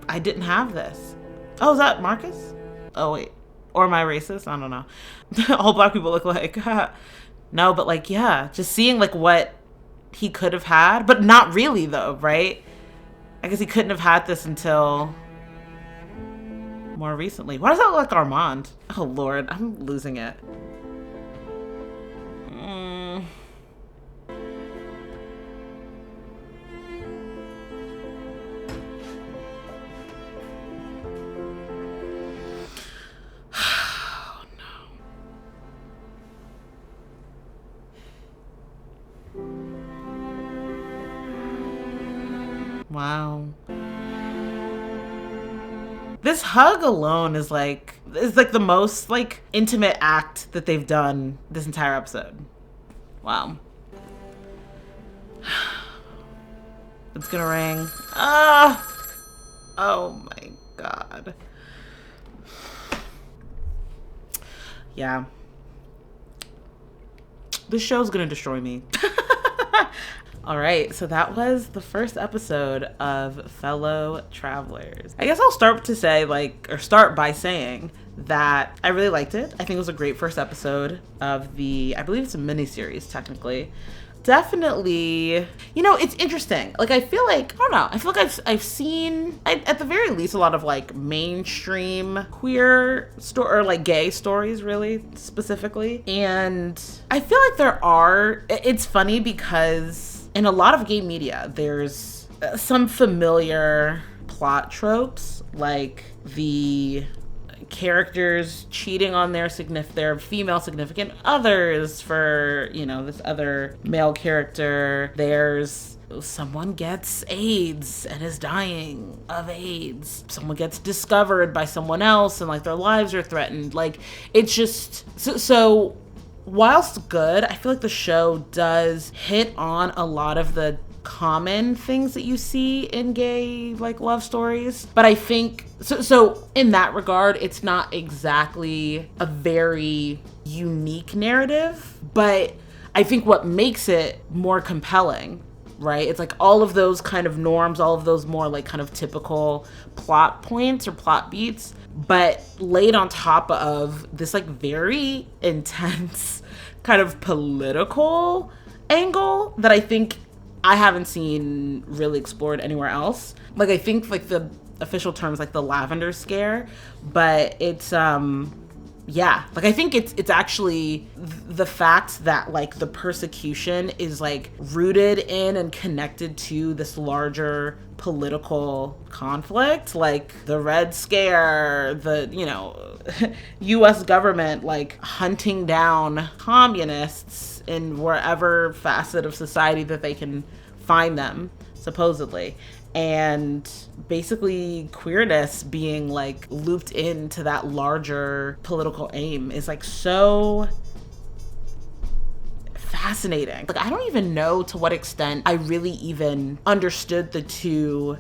I didn't have this. Oh, is that Marcus? Oh, wait. Or am I racist? I don't know. All black people look like. No, but like, yeah. Just seeing like what he could have had. But not really, though, right? I guess he couldn't have had this until more recently. Why does that look like Armand? Oh, Lord. I'm losing it. Oh, no. Wow. This hug alone is like the most like intimate act that they've done this entire episode. Wow. It's gonna ring. Ah! Oh my God. Yeah. This show's gonna destroy me. All right, so that was the first episode of Fellow Travelers. I guess I'll start by saying that I really liked it. I think it was a great first episode of I believe it's a miniseries technically. Definitely, you know, it's interesting. Like, I feel like, I don't know, I feel like I've seen, at the very least, a lot of like mainstream queer or like gay stories, really, specifically. And I feel like it's funny because in a lot of gay media, there's some familiar plot tropes, like the characters cheating on their female significant others for, you know, this other male character. There's someone gets AIDS and is dying of AIDS. Someone gets discovered by someone else and like their lives are threatened. Like, it's just so whilst good, I feel like the show does hit on a lot of the common things that you see in gay like love stories, but I think so in that regard it's not exactly a very unique narrative, but I think what makes it more compelling, right, it's like all of those kind of norms, all of those more like kind of typical plot points or plot beats, but laid on top of this like very intense kind of political angle that I think I haven't seen really explored anywhere else. Like, I think like the official term is like the lavender scare, but it's yeah, like I think it's actually the fact that like the persecution is like rooted in and connected to this larger political conflict, like the Red Scare, the, you know, US government like hunting down communists in wherever facet of society that they can find them, supposedly. And basically queerness being like looped into that larger political aim is like so fascinating. Like, I don't even know to what extent I really even understood the two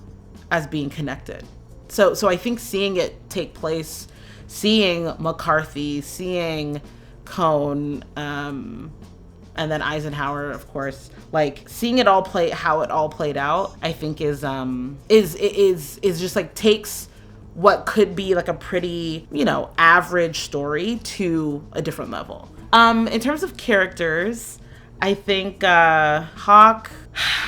as being connected. So I think seeing it take place, seeing McCarthy, seeing Cohn, and then Eisenhower, of course, like seeing it all play, how it all played out, I think is just like takes what could be like a pretty, you know, average story to a different level. In terms of characters, I think Hawk,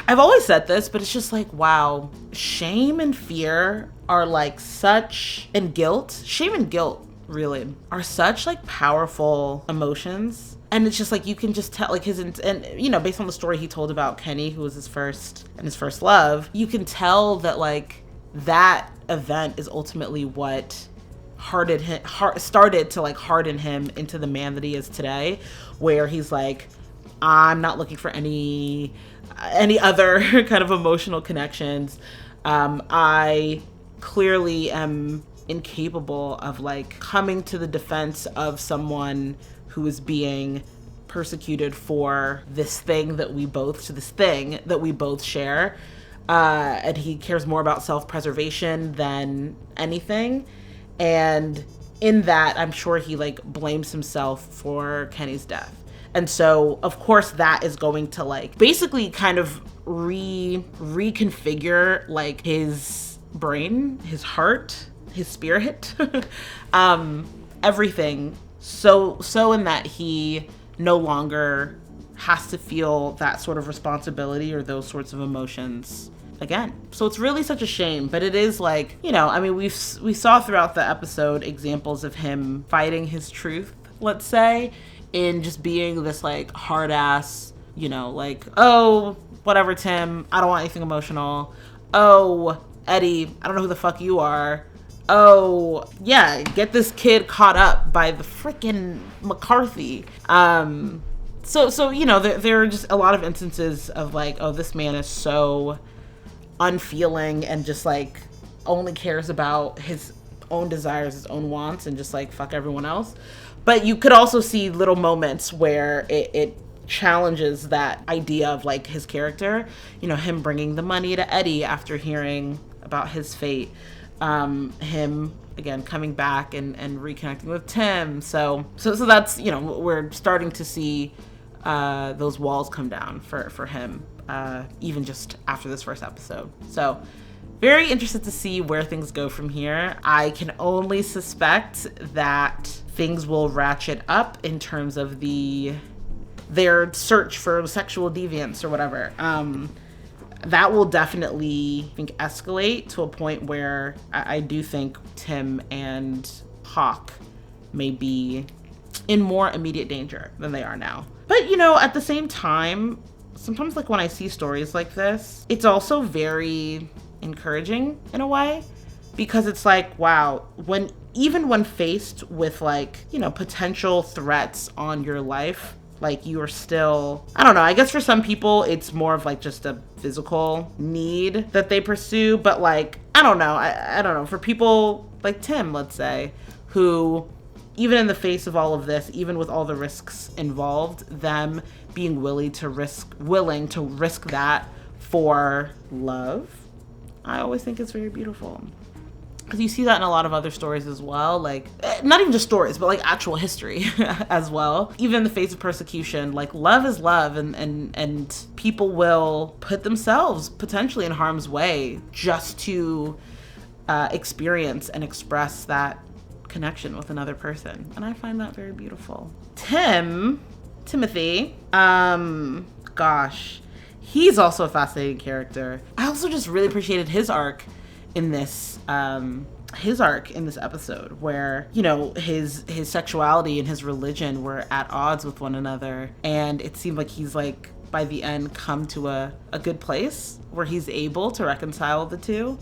I've always said this, but it's just like, wow, shame and fear are like such, and guilt, shame and guilt really are such like powerful emotions. And it's just like, you can just tell like his, and you know, based on the story he told about Kenny, who was his first love, you can tell that like that event is ultimately what started to like harden him into the man that he is today, where he's like, I'm not looking for any other kind of emotional connections. I clearly am incapable of like coming to the defense of someone who is being persecuted for this thing that we both share. And he cares more about self-preservation than anything. And in that, I'm sure he like blames himself for Kenny's death. And so, of course, that is going to like basically kind of reconfigure like his brain, his heart, his spirit, everything. So in that he no longer has to feel that sort of responsibility or those sorts of emotions again. So it's really such a shame, but it is like, you know, I mean, we saw throughout the episode examples of him fighting his truth, let's say, in just being this like hard ass, you know, like, oh, whatever, Tim, I don't want anything emotional. Oh, Eddie, I don't know who the fuck you are. Oh, yeah, get this kid caught up by the freaking McCarthy. So you know, there are just a lot of instances of like, oh, this man is so unfeeling and just like only cares about his own desires, his own wants, and just like fuck everyone else. But you could also see little moments where it challenges that idea of like his character, you know, him bringing the money to Eddie after hearing about his fate, him again coming back and reconnecting with Tim. So that's, you know, we're starting to see those walls come down for him, even just after this first episode. So very interested to see where things go from here. I can only suspect that things will ratchet up in terms of their search for sexual deviance or whatever. That will definitely, I think, escalate to a point where I do think Tim and Hawk may be in more immediate danger than they are now. But, you know, at the same time, sometimes like when I see stories like this, it's also very encouraging in a way, because it's like, wow, even when faced with like, you know, potential threats on your life, like you are still, I don't know, I guess for some people it's more of like just a physical need that they pursue, but like, I don't know, I don't know, for people like Tim, let's say, who even in the face of all of this, even with all the risks involved, them being willing to risk that for love, I always think it's very beautiful. Because you see that in a lot of other stories as well, like not even just stories, but like actual history as well. Even in the face of persecution, like love is love, and people will put themselves potentially in harm's way just to experience and express that connection with another person. And I find that very beautiful. Timothy, gosh, he's also a fascinating character. I also just really appreciated his arc in this episode, where, you know, his sexuality and his religion were at odds with one another, and it seemed like he's like by the end come to a good place where he's able to reconcile the two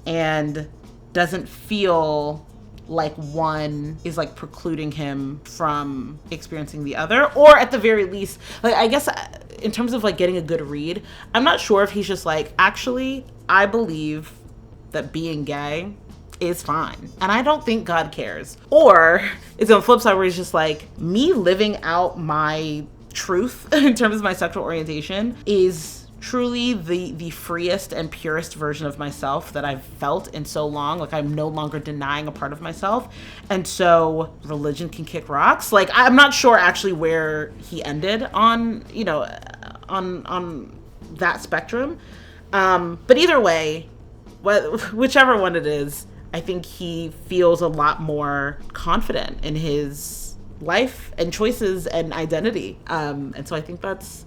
and doesn't feel like one is like precluding him from experiencing the other, or at the very least, like, I guess in terms of like getting a good read, I'm not sure if he's just like, actually, I believe that being gay is fine, and I don't think God cares. Or it's on the flip side where he's just like, me living out my truth in terms of my sexual orientation is truly the freest and purest version of myself that I've felt in so long. Like, I'm no longer denying a part of myself, and so religion can kick rocks. Like, I'm not sure actually where he ended on, you know, on that spectrum, but either way, whichever one it is, I think he feels a lot more confident in his life and choices and identity, and so I think that's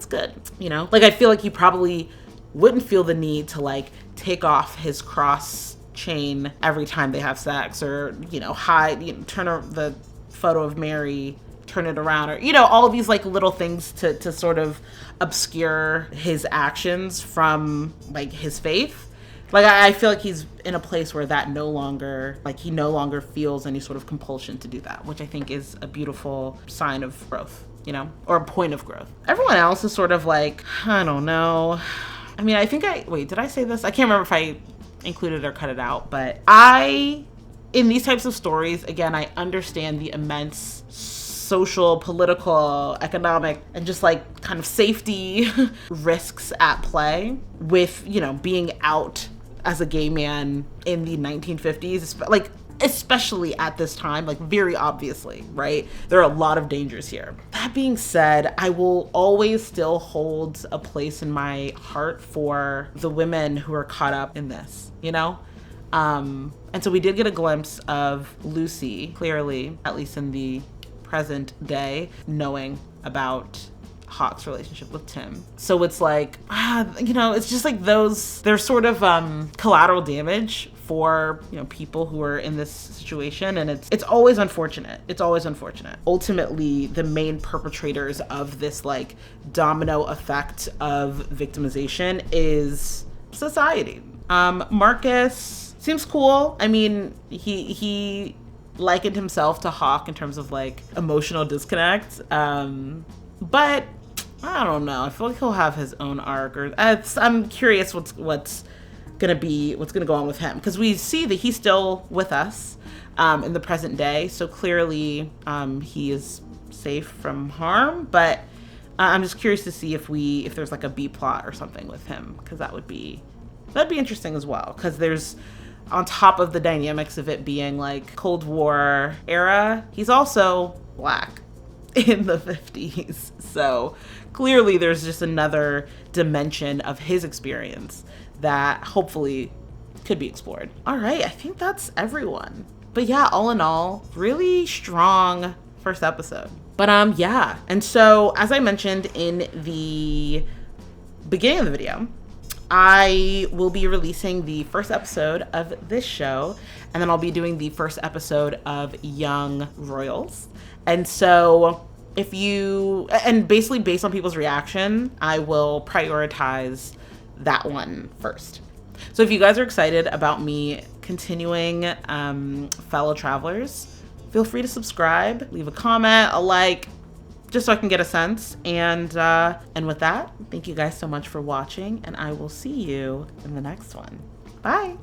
good, you know? Like, I feel like he probably wouldn't feel the need to like take off his cross chain every time they have sex, or, you know, hide, you know, turn the photo of Mary, turn it around, or, you know, all of these like little things to sort of obscure his actions from like his faith. Like, I feel like he's in a place where that no longer, like, he no longer feels any sort of compulsion to do that, which I think is a beautiful sign of growth, you know, or a point of growth. Everyone else is sort of like, I don't know. I mean, I think wait, did I say this? I can't remember if I included or cut it out, but in these types of stories, again, I understand the immense social, political, economic, and just like kind of safety risks at play with, you know, being out as a gay man in the 1950s, like, especially at this time, like, very obviously, right? There are a lot of dangers here. That being said, I will always still hold a place in my heart for the women who are caught up in this, you know? And so we did get a glimpse of Lucy, clearly, at least in the present day, knowing about Hawk's relationship with Tim. So it's like, you know, it's just like they're sort of collateral damage for, you know, people who are in this situation, and it's always unfortunate. It's always unfortunate. Ultimately, the main perpetrators of this like domino effect of victimization is society. Marcus seems cool. I mean, he likened himself to Hawk in terms of like emotional disconnect, but I don't know. I feel like he'll have his own arc, or I'm curious what's gonna go on with him, because we see that he's still with us in the present day, so clearly he is safe from harm, but I'm just curious to see if there's like a B plot or something with him, because that'd be interesting as well, because there's, on top of the dynamics of it being like Cold War era, he's also Black in the 50s. So clearly there's just another dimension of his experience that hopefully could be explored. All right, I think that's everyone. But yeah, all in all, really strong first episode. But yeah, and so as I mentioned in the beginning of the video, I will be releasing the first episode of this show, and then I'll be doing the first episode of Young Royals. And so and basically based on people's reaction, I will prioritize that one first. So if you guys are excited about me continuing Fellow Travelers, feel free to subscribe, leave a comment, a like, just so I can get a sense. And with that, thank you guys so much for watching, and I will see you in the next one. Bye.